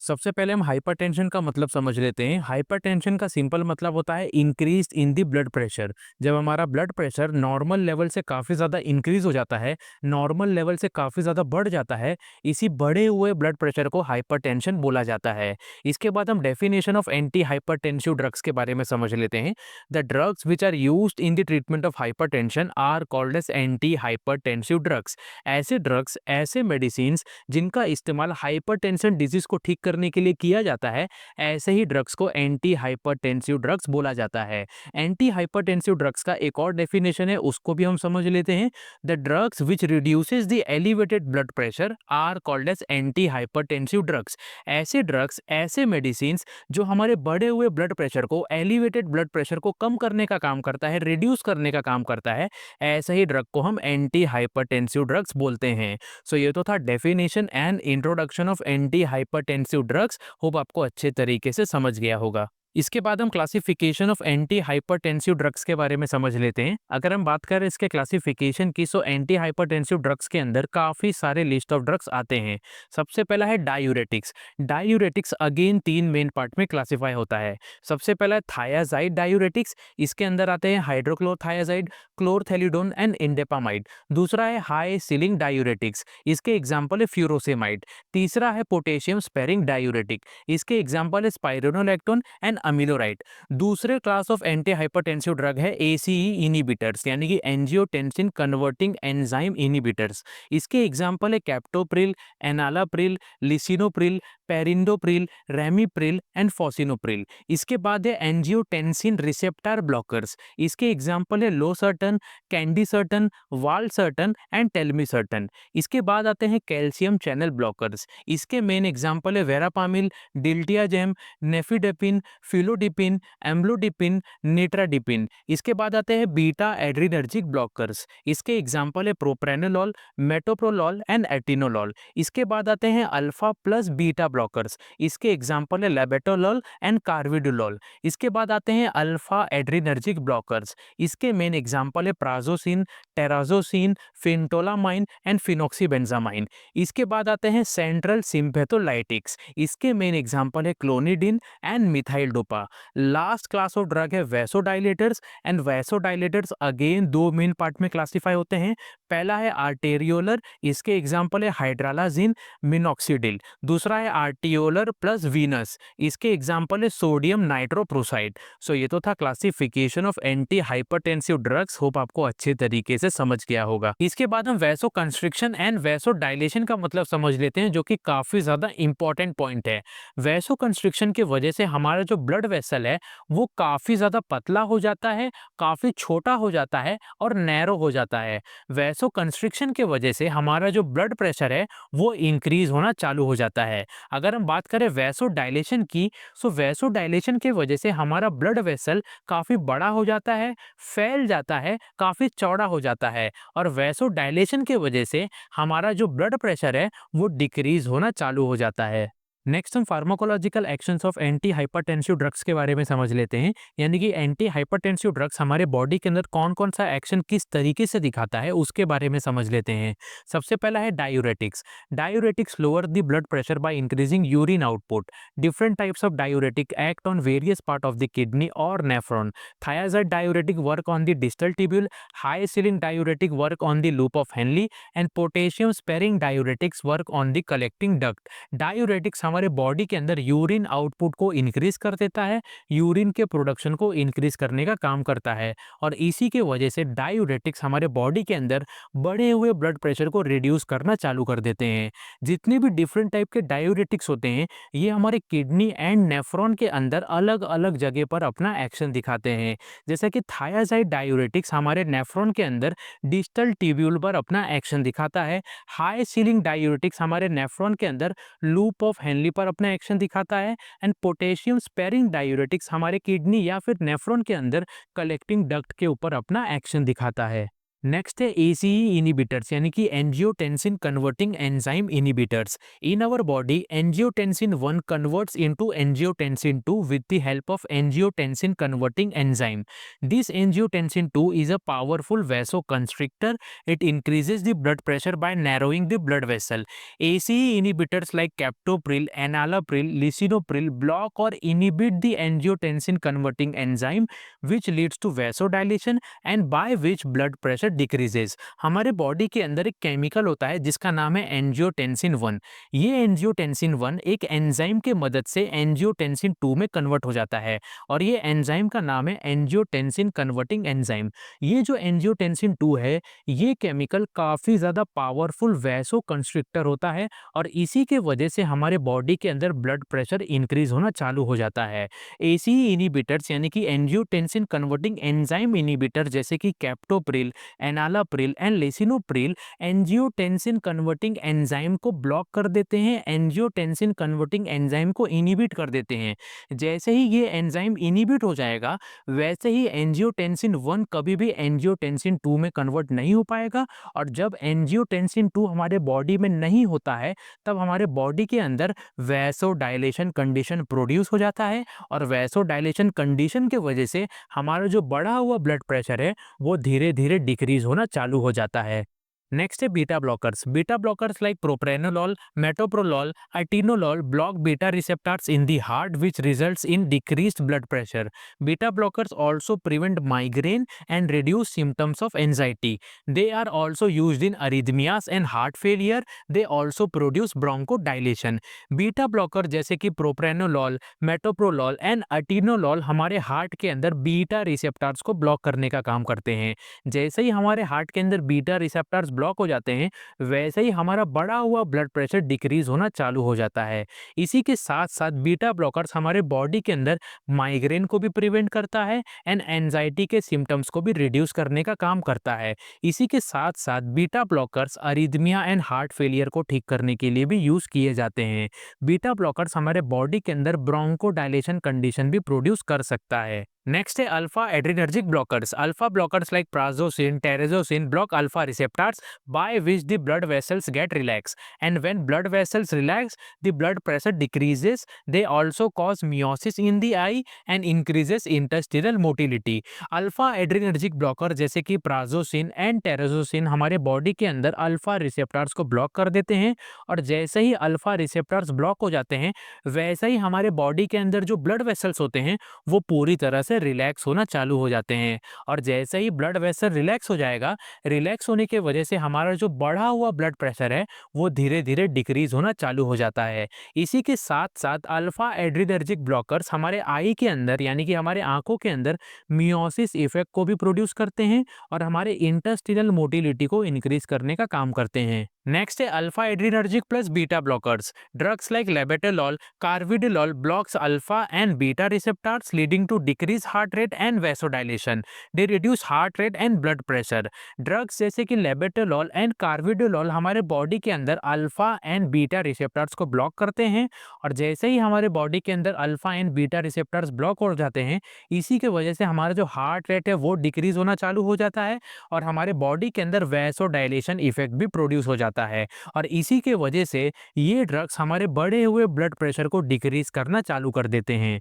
सबसे पहले हम हाइपरटेंशन का मतलब समझ लेते हैं। हाइपरटेंशन का सिंपल मतलब होता है increase in the blood pressure. जब हमारा ब्लड प्रेशर नॉर्मल लेवल से काफ़ी ज़्यादा इंक्रीज हो जाता है, नॉर्मल लेवल से काफ़ी ज़्यादा बढ़ जाता है, इसी बढ़े हुए ब्लड प्रेशर को हाइपरटेंशन बोला जाता है। इसके बाद हम definition of anti hypertensive drugs के बारे में समझ लेते हैं। The drugs which are used in the treatment of hypertension are called as anti hypertensive drugs. ऐसे ड्रग्स, ऐसे मेडिसिन जिनका इस्तेमाल हाइपरटेंशन डिजीज को ठीक करने के लिए किया जाता है, ऐसे ही ड्रग्स को एंटी हाइपरटेंसिव ड्रग्स बोला जाता है। एंटी हाइपरटेंसिव ड्रग्स का एक और डेफिनेशन है, उसको भी हम समझ लेते हैं। The drugs which reduces the elevated blood pressure are called as anti hypertensive drugs. ऐसे ड्रग्स, ऐसे मेडिसिन जो हमारे बढ़े हुए ब्लड प्रेशर को, एलिवेटेड ब्लड प्रेशर को कम करने का काम करता है, रिड्यूस करने का काम करता है, ऐसे ही ड्रग को हम एंटी हाइपरटेंसिव ड्रग्स बोलते हैं। सो ये तो था definition and introduction of anti hypertensive drugs. Hope आपको अच्छे तरीके से समझ गया होगा। इसके बाद हम classification of anti hypertensive drugs के बारे में समझ लेते हैं। अगर हम बात करें इसके क्लासिफिकेशन की, सो एंटी हाइपरटेंसिव ड्रग्स के अंदर काफ़ी सारे लिस्ट ऑफ ड्रग्स आते हैं। सबसे पहला है diuretics. Diuretics again 3 main part में क्लासिफाई होता है। सबसे पहला है थायाजाइड डायूरेटिक्स। इसके अंदर आते हैं हाइड्रोक्लोरथायाजाइड, क्लोरथेलिडोन एंड इंडेपामाइड। दूसरा है हाई सीलिंग डायूरेटिक्स। इसके एग्जाम्पल है फ्यूरोसेमाइड। तीसरा है पोटेशियम स्पेरिंग डायूरेटिक। इसके एग्जाम्पल है स्पाइरोनोलैक्टोन एंड अमीलोराइट। दूसरे class of anti hypertensive drug है एसीई इनिबिटर्स, यानी कि एंजियोटेंसिन कन्वर्टिंग एंजाइम इनिबिटर्स। इसके एग्जाम्पल है captopril, enalapril, lisinopril, perindopril, ramipril and fosinopril. इसके बाद है एंजियोटेंसिन रिसेप्टर ब्लॉकर्स। इसके एग्जाम्पल है लोसर्टन, कैंडीसर्टन, वालसर्टन एंड टेल्मीसर्टन। इसके बाद आते हैं कैल्शियम चैनल ब्लॉकर्स। इसके मेन एग्जाम्पल है वेरापामिल, डिल्टियाजेम, नेफिडेपिन, फिलोडिपिन, एम्ब्लोडिपिन, नेट्राडिपिन। इसके बाद आते हैं बीटा एड्रीनर्जिक ब्लॉकर्स। इसके एग्जाम्पल है प्रोप्रेनोलॉल, मेटोप्रोलॉल एंड एटिनोलॉल। इसके बाद आते हैं अल्फा प्लस बीटा ब्लॉकर्स। इसके एग्जाम्पल है लेबेटोलॉल एंड कार्विडोलॉल। इसके बाद आते हैं अल्फा एड्रीनर्जिक ब्लॉकर्स। इसके मेन एग्जाम्पल है प्राजोसिन, टेराजोसिन, फिनटोलामाइन एंड फिनोक्सीबेंजामाइन। इसके बाद आते हैं सेंट्रल सिम्पैथोलाइटिक्स। इसके मेन एग्जाम्पल है clonidine and methyl dopa. Last class of drug है vasodilators. And vasodilators again 2 main part में क्लासिफाई होते हैं। पहला है आर्टेरियोलर। इसके एग्जाम्पल है हाइड्रालाजिन, मिनॉक्सिडिल। दूसरा है आर्टियोलर प्लस वीनस। इसके एग्जाम्पल है सोडियम नाइट्रोप्रोसाइड। सो ये तो था classification of anti hypertensive drugs. Hope आपको अच्छे तरीके से समझ गया होगा। इसके बाद हम vaso constriction and vaso dilation का मतलब समझ लेते हैं, जो कि काफी ज्यादा इंपॉर्टेंट पॉइंट है। वैसो कंस्ट्रिक्शन की वजह से हमारा जो ब्लड वेसल है वो काफी ज्यादा पतला हो जाता है, काफी छोटा हो जाता है और नैरो हो जाता है। वैसो कंस्ट्रिक्शन की वजह से हमारा जो ब्लड प्रेशर है वो इंक्रीज होना चालू हो जाता है। अगर हम बात करें वैसो डायलेशन की, सो वैसो डायलेशन की वजह से हमारा ब्लड वेसल काफी बड़ा हो जाता है, फैल जाता है, काफी चौड़ा हो जाता है। और वैसो डायलेशन की वजह से हमारा जो ब्लड प्रेशर है वो डिक्रीज होना चालू हो जाता है। नेक्स्ट हम pharmacological actions of anti hypertensive drugs के बारे में समझ लेते हैं। यानी कि एंटी हाइपरटेंसिव ड्रग्स हमारे बॉडी के अंदर कौन कौन सा एक्शन किस तरीके से दिखाता है उसके बारे में समझ लेते हैं। सबसे पहला है diuretics. Diuretics lower the blood pressure by increasing urine output. Different types of diuretic act on various part of the kidney और nephron. Thiazide diuretic work on the distal tubule, high ceiling diuretic work on the loop of Henle and potassium sparing diuretics work on the collecting duct. Diuretics हमारे body के अंदर urine output को increase कर देता है, urine के production को increase करने का काम करता है। और इसी के वजह से डायूरेटिक्स हमारे बॉडी के अंदर बढ़े हुए ब्लड प्रेशर को रिड्यूस करना चालू कर देते हैं। जितने भी डिफरेंट टाइप के डायूरेटिक्स होते हैं ये हमारे किडनी एंड नेफ्रॉन के अंदर अलग अलग जगह पर अपना एक्शन दिखाते हैं। जैसे कि थायाजाइड डायूरेटिक्स हमारे नेफ्रॉन के अंदर डिस्टल ट्यूब्यूल पर अपना एक्शन दिखाता है। हाई सीलिंग डायूरेटिक्स हमारे नेफ्रॉन के अंदर लूप ऑफ हेनली पर अपना एक्शन दिखाता है। एंड पोटेशियम स्पेरिंग डायूरेटिक्स हमारे किडनी या फिर नेफ्रॉन के अंदर कलेक्टिंग डक्ट के ऊपर अपना एक्शन दिखाता है। नेक्स्ट है एसीई इनिबिटर्स यानी कि angiotensin converting enzyme inhibitors. In our body angiotensin 1 converts into angiotensin 2 with the help of angiotensin converting enzyme. This angiotensin 2 is a powerful vasoconstrictor. It increases the blood pressure by narrowing the blood vessel. ACE inhibitors like captopril, enalapril, lisinopril block or inhibit the angiotensin converting enzyme, which leads to vasodilation and by which blood pressure decreases। हमारे body के अंदर एक chemical होता है जिसका नाम है angiotensin 1। ये एंजियोटेंसिन 1 एक एंजाइम के मदद से एंजियोटेंसिन 2 में कन्वर्ट हो जाता है और ये एंजाइम का नाम है एंजियोटेंसिन कन्वर्टिंग एंजाइम। ये जो एंजियोटेंसिन 2 है ये केमिकल काफ़ी ज़्यादा पावरफुल वैसो कंस्ट्रिक्टर होता है और इसी के वजह से हमारे बॉडी के अंदर ब्लड प्रेशर इंक्रीज होना चालू हो जाता है। एसीई इनिबिटर्स यानी कि एंजियोटेंसिन कन्वर्टिंग एंजाइम इनिबिटर जैसे कि captopril, enalapril and lisinopril angiotensin converting enzyme को ब्लॉक कर देते हैं, एंजियोटेंसिन कन्वर्टिंग एंजाइम को इनिबिट कर देते हैं। जैसे ही ये एंजाइम इनिबिट हो जाएगा वैसे ही एंजियोटेंसिन 1 कभी भी एंजियोटेंसिन 2 में कन्वर्ट नहीं हो पाएगा और जब एंजियोटेंसिन 2 हमारे बॉडी में नहीं होता है तब हमारे बॉडी के अंदर वैसोडाइलेशन कंडीशन प्रोड्यूस हो जाता है और वैसोडाइलेशन कंडीशन के वजह से हमारा जो बढ़ा हुआ ब्लड प्रेशर है वो धीरे धीरे डिक्रीज होना चालू हो जाता है। नेक्स्ट है beta blockers. Beta blockers like propranolol, metoprolol, atenolol block beta receptors in the heart which results in decreased blood pressure. Beta blockers also prevent migraine and reduce symptoms of anxiety. They are also used in arrhythmias and heart failure. They also produce bronchodilation. Beta blocker जैसे कि प्रोप्रेनोलॉल, metoprolol and अटीनोलॉल हमारे heart के अंदर beta receptors को block करने का काम करते हैं। जैसे ही हमारे हार्ट के अंदर बीटा रिसेप्टर्स ब्लॉक हो जाते हैं वैसे ही हमारा बढ़ा हुआ ब्लड प्रेशर डिक्रीज होना चालू हो जाता है। इसी के साथ साथ बीटा ब्लॉकर्स हमारे बॉडी के अंदर माइग्रेन को भी प्रिवेंट करता है एंड एंजाइटी के सिम्टम्स को भी रिड्यूस करने का काम करता है। इसी के साथ साथ beta blockers arrhythmia and heart failure को ठीक करने के लिए भी यूज किए जाते हैं। बीटा ब्लॉकर्स हमारे बॉडी के अंदर ब्रोंकोडायलेशन कंडीशन भी प्रोड्यूस कर सकता है। नेक्स्ट है alpha adrenergic blockers. Alpha blockers like prazosin, terazosin block alpha receptors by which the blood vessels get relaxed, and when blood vessels relax the blood pressure decreases. They also cause meiosis in the eye and increases intestinal motility. Alpha adrenergic blocker जैसे कि prazosin and टेरेजोसिन हमारे body के अंदर alpha receptors को block कर देते हैं और जैसे ही अल्फा रिसेप्टर्स ब्लॉक हो जाते हैं वैसे ही हमारे बॉडी के अंदर जो ब्लड वेसल्स होते हैं वो पूरी तरह से रिलैक्स होना चालू हो जाते हैं और जैसे ही ब्लड वेसल रिलैक्स हो जाएगा, रिलैक्स होने की वजह से हमारा जो बढ़ा हुआ ब्लड प्रेशर है वो धीरे धीरे डिक्रीज होना चालू हो जाता है। इसी के साथ साथ अल्फा एड्रिनर्जिक ब्लॉकर्स हमारे आई के अंदर यानी कि हमारे आंखों के अंदर मियोसिस इफेक्ट को भी प्रोड्यूस करते हैं और हमारे इंटेस्टिनल मोटिलिटी को इंक्रीज करने का काम करते हैं। नेक्स्ट है alpha adrenergic plus beta blockers. Drugs like labetalol, carvedilol blocks alpha and beta receptors leading to decrease heart rate and vasodilation. They reduce heart rate and blood pressure. Drugs जैसे कि labetalol and carvedilol हमारे body के अंदर alpha and beta receptors को block करते हैं और जैसे ही हमारे बॉडी के अंदर alpha and beta receptors block हो जाते हैं इसी के वजह से हमारा जो हार्ट रेट है वो डिक्रीज होना चालू हो जाता है और हमारे बॉडी के अंदर वैसोडाइलेशन इफेक्ट भी प्रोड्यूस हो जाता है और इसी के वजह से ये ड्रग्स हमारे बढ़े हुए ब्लड प्रेशर को डिक्रीज करना चालू कर देते हैं।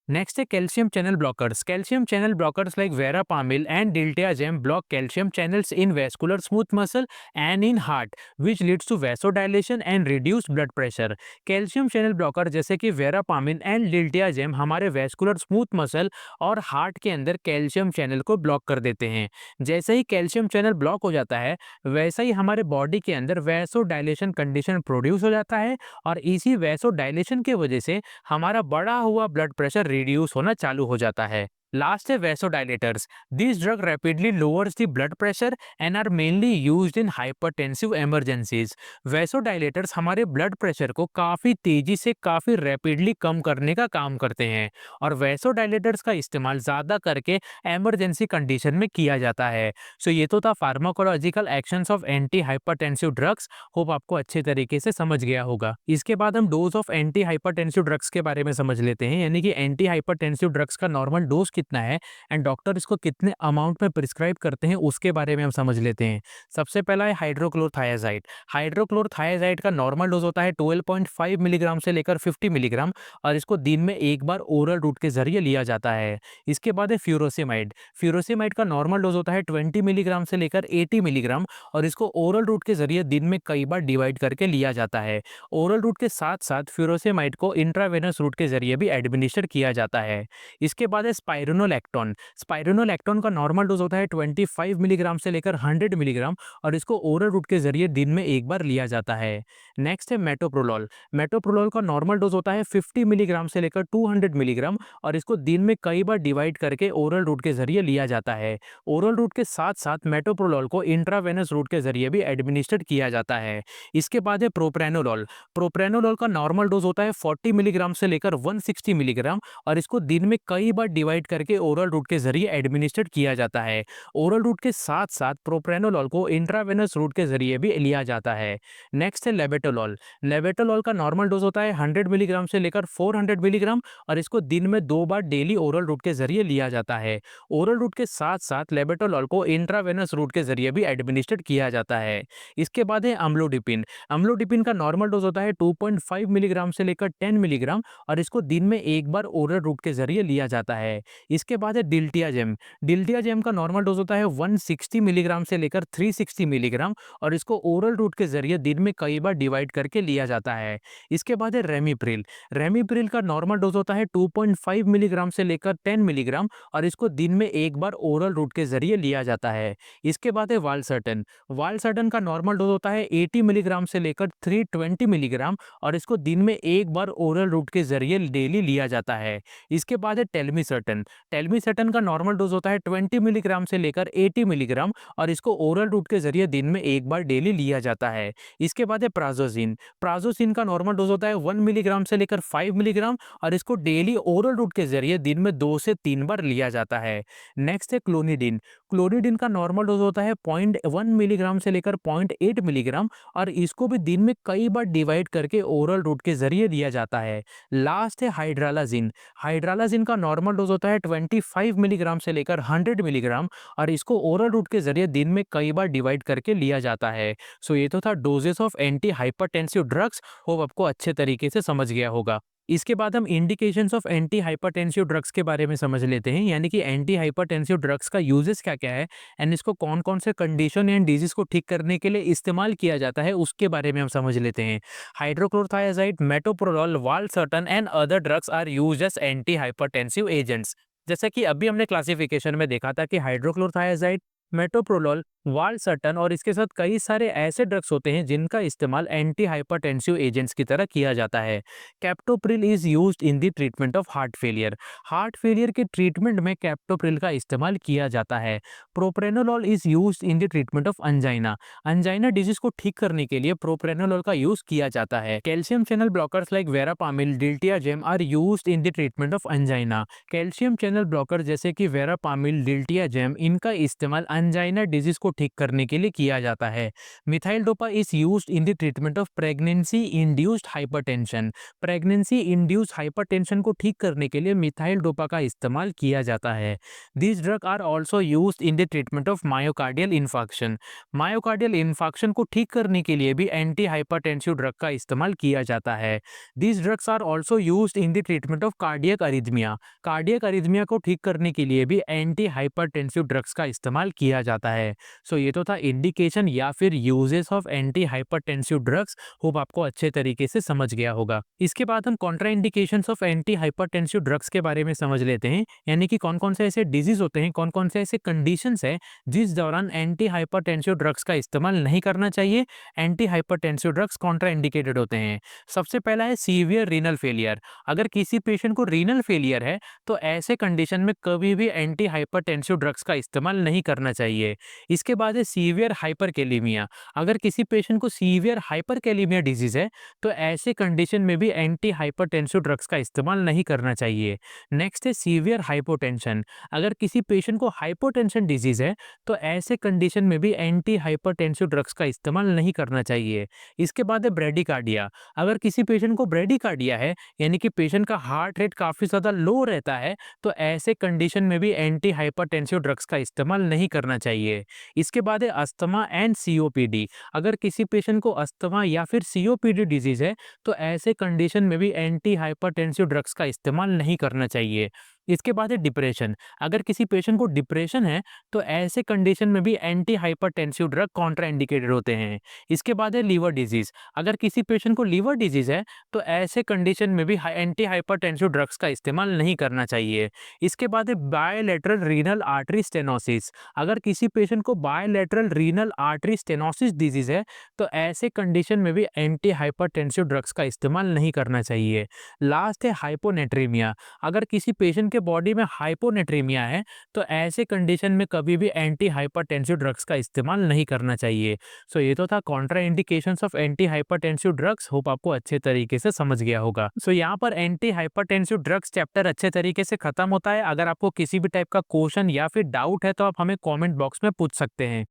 नेक्स्ट है calcium channel blockers. Calcium channel blockers like verapamil and diltiazem block calcium channels in vascular smooth muscle and in heart which leads to vasodilation and reduce blood pressure. Calcium channel blocker जैसे कि verapamil and diltiazem हमारे vascular smooth muscle और heart के अंदर calcium channel को block कर देते हैं। जैसे ही कैल्शियम चैनल ब्लॉक हो जाता है वैसे ही हमारे बॉडी के अंदर वैसोडाइलेशन कंडीशन प्रोड्यूस हो जाता है और इसी वैसोडाइलेशन की वजह से हमारा बढ़ा हुआ ब्लड प्रेशर रिड्यूस होना चालू हो जाता है। लास्ट है vasodilators. This drug rapidly lowers the blood pressure and are mainly used in hypertensive emergencies. Vasodilators हमारे ब्लड प्रेशर को काफ़ी तेजी से काफ़ी रैपिडली कम करने का काम करते हैं और वैसोडाइलेटर्स का इस्तेमाल ज़्यादा करके इमरजेंसी कंडीशन में किया जाता है। सो ये तो था pharmacological actions of anti hypertensive drugs. Hope आपको अच्छे तरीके से समझ गया होगा। इसके बाद हम dose of anti hypertensive drugs के बारे में समझ लेते हैं, यानी कि एंटी हाइपरटेंसिव ड्रग्स का नॉर्मल डोज कितना है एंड डॉक्टर इसको कितने अमाउंट में प्रिस्क्राइब करते हैं उसके बारे में हम समझ लेते हैं। सबसे पहला है हाइड्रोक्लोरथायाजाइड। हाइड्रोक्लोरथायाजाइड का नॉर्मल डोज होता है 12.5 मिलीग्राम से लेकर 50 मिलीग्राम और इसको दिन में एक बार ओरल रूट के जरिए लिया जाता है। इसके बाद है फ्यूरोसिमाइड। फ्यूरोसिमाइड का नॉर्मल डोज होता है 20 मिलीग्राम से लेकर 80 मिलीग्राम और इसको ओरल रूट के जरिए दिन में कई बार डिवाइड करके लिया जाता है। ओरल रूट के साथ साथ फ्यूरोसिमाइड को इंट्रावेनस रूट के जरिए भी एडमिनिस्टर किया जाता है। इसके बाद है स्पाइरोनोलैक्टोन। स्पाइरोनोलैक्टोन का नॉर्मल डोज होता है 25 मिलीग्राम से लेकर 100 मिलीग्राम और इसको ओरल रूट के जरिए दिन में एक बार लिया जाता है। नेक्स्ट है मेटोप्रोलोल। मेटोप्रोलोल का नॉर्मल डोज होता है 50 मिलीग्राम से लेकर 200 मिलीग्राम और इसको दिन में कई बार डिवाइड करके ओरल रूट के जरिए लिया जाता है। ओरल रूट के साथ साथ मेटोप्रोलोल को इंट्रावेनस रूट के जरिए भी एडमिनिस्ट्रेट किया जाता है। इसके बाद है प्रोप्रेनोलॉल। प्रोप्रेनोलॉल का नॉर्मल डोज होता है 40 मिलीग्राम से लेकर 160 मिलीग्राम और इसको दिन में कई बार डिवाइड करके ओरल रूट के जरिए एडमिनिस्ट्रेट किया जाता है। ओरल रूट के साथ साथ प्रोप्रेनोलॉल को इंट्रावेनस रूट के जरिए भी लिया जाता है। नेक्स्ट है लेबेटोलॉल। लेबेटोलॉल का नॉर्मल डोज होता है 100 मिलीग्राम से लेकर 400 मिलीग्राम और इसको दिन में 2 बार डेली ओरल रूट के जरिए लिया जाता है। ओरल रूट के साथ साथ लेबेटोलॉल को इंट्रावेनस रूट के जरिए भी एडमिनिस्ट्रेट किया जाता है। इसके बाद है अम्लोडिपिन। अम्लोडिपिन का नॉर्मल डोज होता है 2.5 मिलीग्राम से लेकर 10 मिलीग्राम और इसको दिन में एक बार ओरल रूट के जरिए लिया जाता है। इसके बाद है डिल्टियाजेम। डिल्टियाजेम का नॉर्मल डोज होता है 160 मिलीग्राम से लेकर 360 मिलीग्राम और इसको ओरल रूट के जरिए दिन में कई बार डिवाइड करके लिया जाता है। इसके बाद है रेमिप्रिल। रेमिप्रिल का नॉर्मल डोज होता है 2.5 मिलीग्राम से लेकर 10 मिलीग्राम और इसको दिन में एक बार ओरल रूट के जरिए लिया जाता है। इसके बाद है वालसर्टन। वालसर्टन का नॉर्मल डोज होता है 80 मिलीग्राम से लेकर 320 मिलीग्राम और इसको दिन में एक बार ओरल रूट के जरिए डेली लिया जाता है। इसके बाद है टेल्मिसर्टन। टेल्मिसर्टन का नॉर्मल डोज होता है 20 मिलीग्राम से लेकर 80 मिलीग्राम और इसको ओरल रूट के जरिए दिन में एक बार डेली लिया जाता है। इसके बाद है प्राजोजिन। प्राजोजिन का नॉर्मल डोज होता है 1 मिलीग्राम से लेकर 5 मिलीग्राम और इसको डेली ओरल रूट के जरिए दिन में 2 से 3 बार लिया जाता है। नेक्स्ट है क्लोनिडिन। क्लोनिडिन का नॉर्मल डोज होता है 0.1 मिलीग्राम से लेकर 0.8 मिलीग्राम और इसको भी दिन में कई बार डिवाइड करके ओरल रूट के जरिए दिया जाता है। लास्ट है हाइड्रालाजिन। हाइड्रालाजिन का नॉर्मल डोज होता है 25 मिलीग्राम से लेकर 100 मिलीग्राम और इसको ओरल रूट के जरिए दिन में कई बार डिवाइड करके लिया जाता है। सो ये तो था doses of anti hypertensive drugs. Hope आपको अच्छे तरीके से समझ गया होगा। इसके बाद हम indications of anti hypertensive drugs के बारे में समझ लेते हैं, यानी कि एंटी हाइपरटेंसिव ड्रग्स का यूजेस क्या क्या है एंड इसको कौन कौन से कंडीशन एंड डिजीज को ठीक करने के लिए इस्तेमाल किया जाता है उसके बारे में हम समझ लेते हैं। Hydrochlorothiazide, metoprolol, valsartan and other drugs are used as anti hypertensive agents. जैसा कि अभी हमने क्लासिफिकेशन में देखा था कि हाइड्रोक्लोरथायाजाइड, मेटोप्रोलोल, वालसर्टन और इसके साथ कई सारे ऐसे ड्रग्स होते हैं जिनका इस्तेमाल एंटी हाइपरटेंसिव एजेंट्स की तरह किया जाता है। Captopril is used in the treatment of heart failure. Heart failure के ट्रीटमेंट में कैप्टोप्रिल का इस्तेमाल किया जाता है। Propranolol is used in the treatment of angina. Angina disease को ठीक करने के लिए प्रोप्रेनोलॉल का यूज किया जाता है। Calcium channel blockers like verapamil, diltiazem are used in the treatment of angina. Calcium channel blocker जैसे कि वेरापामिल, डिल्टियाजेम, इनका इस्तेमाल अंजाइना डिजीज को ठीक करने के लिए किया जाता है। Methyl dopa is used in the treatment of pregnancy induced hypertension. Pregnancy induced hypertension को ठीक करने के लिए मिथाइल डोपा का इस्तेमाल किया जाता है। This drug are also used in the treatment of myocardial infarction. Myocardial infarction को ठीक करने के लिए भी एंटी हाइपरटेंसिव ड्रग का इस्तेमाल किया जाता है। This drugs are also used in the treatment of cardiac arrhythmia. Cardiac arrhythmia को ठीक करने के लिए भी एंटी हाइपरटेंसिव ड्रग्स का इस्तेमाल किया जाता है। सो ये तो था इंडिकेशन या फिर uses of anti hypertensive drugs. Hope आपको अच्छे तरीके से समझ गया होगा। इसके बाद हम contraindications of anti hypertensive drugs के बारे में समझ लेते हैं, यानी कि कौन कौन से ऐसे डिजीज होते हैं, कौन कौन से ऐसे कंडीशंस है जिस दौरान एंटी हाइपरटेंसिव ड्रग्स का इस्तेमाल नहीं करना चाहिए, एंटी हाइपरटेंसिव ड्रग्स कॉन्ट्राइंडिकेटेड होते हैं। सबसे पहला है सीवियर रीनल फेलियर। अगर किसी पेशेंट को रीनल फेलियर है तो ऐसे कंडीशन में कभी भी एंटी हाइपरटेंसिव ड्रग्स का इस्तेमाल नहीं करना चाहिए। इसके बाद है सीवियर हाइपरकैलेमिया। अगर किसी पेशेंट को सीवियर हाइपरकैलेमिया डिजीज़ है, तो ऐसे कंडीशन में भी एंटी हाइपरटेंसिव ड्रग्स का इस्तेमाल नहीं करना चाहिए। नेक्स्ट है सीवियर हाइपोटेंशन। अगर किसी पेशेंट को हाइपोटेंशन डिजीज़ है, तो ऐसे कंडीशन में भी एंटी हाइपरटेंसिव ड्रग्स का इस्तेमाल नहीं करना चाहिए। इसके बाद है ब्रेडिकार्डिया। अगर किसी पेशेंट को ब्रेडिकार्डिया है, यानी कि पेशेंट का हार्ट रेट काफ़ी ज़्यादा लो रहता है, तो ऐसे कंडीशन में भी एंटी हाइपरटेंसिव ड्रग्स का इस्तेमाल नहीं करना चाहिए। इसके बाद है अस्थमा एंड सीओपीडी। अगर किसी पेशेंट को अस्थमा या फिर सीओपीडी डिजीज़ है, तो ऐसे कंडीशन में भी एंटी हाइपरटेंसिव ड्रग्स का इस्तेमाल नहीं करना चाहिए। इसके बाद है डिप्रेशन। अगर किसी पेशेंट को डिप्रेशन है, तो ऐसे कंडीशन में भी एंटी हाइपरटेंसिव ड्रग कॉन्ट्राइंडिकेटेड होते हैं। इसके बाद है लीवर डिजीज़। अगर किसी पेशेंट को लीवर डिजीज़ है, तो ऐसे कंडीशन में भी एंटी हाइपरटेंसिव ड्रग्स का इस्तेमाल नहीं करना चाहिए। इसके बाद है बायलैटरल रीनल आर्टरी स्टेनोसिस। अगर किसी पेशेंट को bilateral renal artery stenosis disease है, तो ऐसे कंडीशन में भी एंटी हाइपरटेंसिव ड्रग्स का इस्तेमाल नहीं करना चाहिए। लास्ट है हाइपोनेट्रीमिया। अगर किसी पेशेंट के बॉडी में हाइपोनेट्रीमिया है, तो ऐसे कंडीशन में कभी भी एंटी हाइपरटेंसिव ड्रग्स का इस्तेमाल नहीं करना चाहिए। सो ये तो था Contra indications of anti hypertensive drugs. Hope आपको अच्छे तरीके से समझ गया होगा। सो यहाँ पर एंटी हाइपरटेंसिव ड्रग्स चैप्टर अच्छे तरीके से खत्म होता है। अगर आपको किसी भी टाइप का क्वेश्चन या फिर डाउट है, तो आप हमें कमेंट बॉक्स में पूछ सकते हैं।